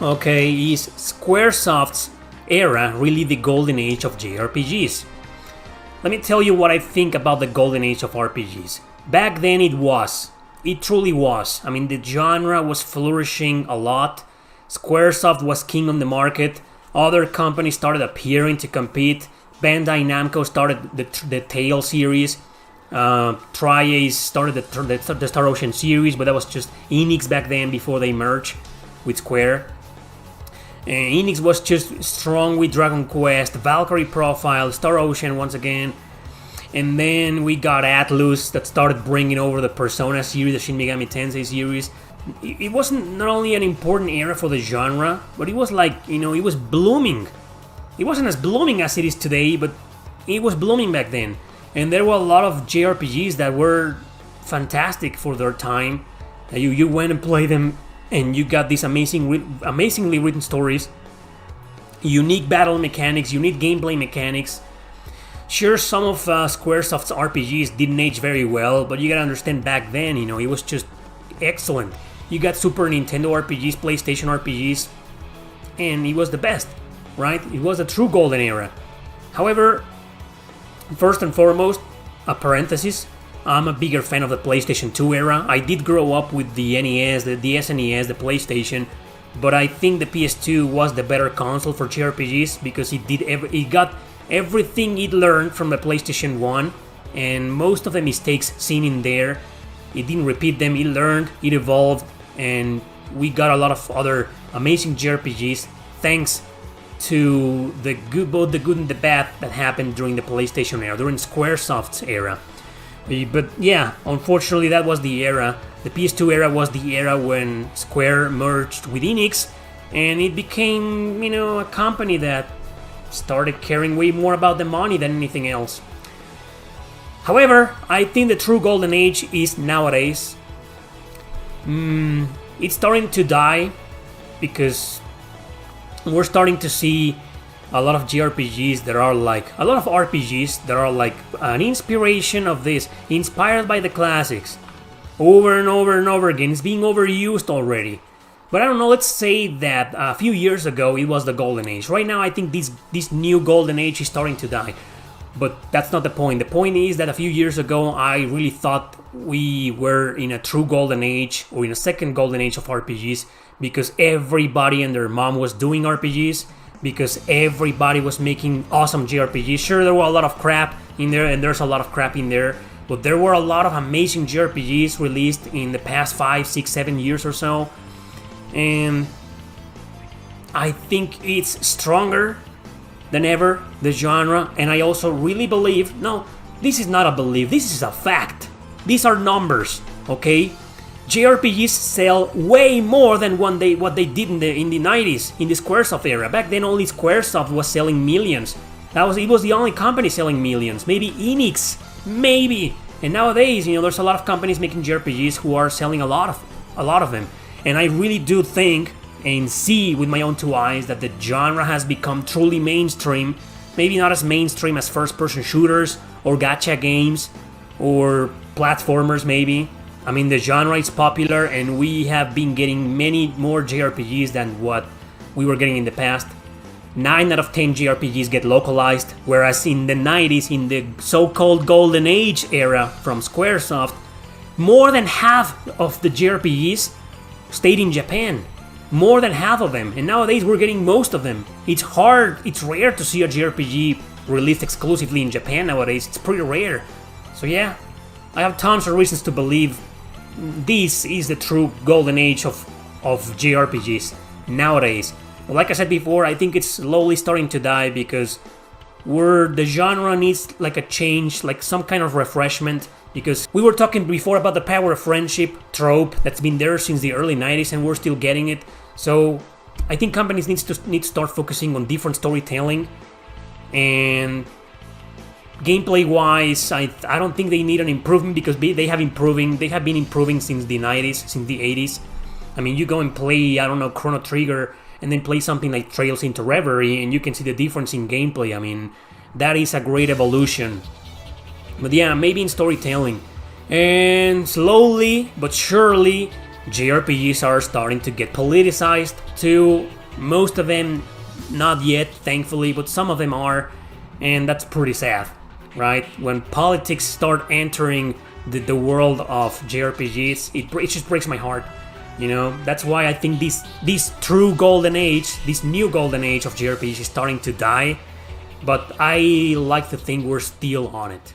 Okay, is Squaresoft's era really the golden age of JRPGs? Let me tell you what I think about the golden age of RPGs. Back then it was. It truly was. I mean, the genre was flourishing a lot. Squaresoft was king on the market. Other companies started appearing to compete. Bandai Namco started the Tale series. Tri-Ace started the Star Ocean series, but that was just Enix back then before they merged with Square. And Enix was just strong with Dragon Quest, Valkyrie Profile, Star Ocean once again. And then we got Atlus that started bringing over the Persona series, the Shin Megami Tensei series. It wasn't not only an important era for the genre, but it was like, it was blooming. It wasn't as blooming as it is today, but it was blooming back then. And there were a lot of JRPGs that were fantastic for their time. You went and played them, and you got these amazingly written stories, unique battle mechanics, unique gameplay mechanics. Sure, some of Squaresoft's RPGs didn't age very well, but you gotta understand back then, it was just excellent. You got Super Nintendo RPGs, PlayStation RPGs, and it was the best, right? It was a true golden era. However, first and foremost, a parenthesis, I'm a bigger fan of the PlayStation 2 era. I did grow up with the NES, the SNES, the PlayStation, but I think the PS2 was the better console for JRPGs because it got everything it learned from the PlayStation 1, and most of the mistakes seen in there, it didn't repeat them. It learned, it evolved, and we got a lot of other amazing JRPGs thanks to both the good and the bad that happened during the PlayStation era, during Squaresoft's era. But yeah, unfortunately that was the era. The PS2 era was the era when Square merged with Enix, and it became, a company that started caring way more about the money than anything else. However, I think the true golden age is nowadays. It's starting to die because we're starting to see a lot of JRPGs that are like an inspiration of this, inspired by the classics, over and over and over again. It's being overused already. But I don't know, let's say that a few years ago it was the golden age. Right now I think this new golden age is starting to die. But that's not the point. The point is that a few years ago I really thought we were in a true golden age, or in a second golden age of RPGs, because everybody and their mom was doing RPGs, because everybody was making awesome JRPGs. Sure, there were a lot of crap in there, and there's a lot of crap in there, but there were a lot of amazing JRPGs released in the past 5, 6, 7 years or so. And I think it's stronger than ever, the genre. And I also really believe, no, this is not a belief, this is a fact. These are numbers, okay? JRPGs sell way more than what they did in the 90s, in the Squaresoft era. Back then only Squaresoft was selling millions. It was the only company selling millions. Maybe Enix, maybe. And nowadays, there's a lot of companies making JRPGs who are selling a lot of them. And I really do think and see with my own two eyes that the genre has become truly mainstream. Maybe not as mainstream as first-person shooters or gacha games or platformers maybe. I mean, the genre is popular and we have been getting many more JRPGs than what we were getting in the past. 9 out of 10 JRPGs get localized, whereas in the 90s, in the so-called Golden Age era from Squaresoft, more than half of the JRPGs stayed in Japan. More than half of them, and nowadays we're getting most of them. It's rare to see a JRPG released exclusively in Japan nowadays. It's pretty rare. So yeah, I have tons of reasons to believe this is the true golden age of JRPGs nowadays. But like I said before, I think it's slowly starting to die because the genre needs like a change, like some kind of refreshment. Because we were talking before about the power of friendship trope that's been there since the early 90s and we're still getting it. So I think companies need to start focusing on different storytelling. And gameplay wise, I don't think they need an improvement because they have been improving since the 90s, since the 80s. I mean, you go and play, Chrono Trigger and then play something like Trails into Reverie and you can see the difference in gameplay. I mean, that is a great evolution. But yeah, maybe in storytelling. And slowly but surely, JRPGs are starting to get politicized too. Most of them not yet, thankfully, but some of them are, and that's pretty sad, right? When politics start entering the world of JRPGs, it just breaks my heart. You know, that's why I think this true golden age, this new golden age of JRPGs is starting to die, but I like to think we're still on it.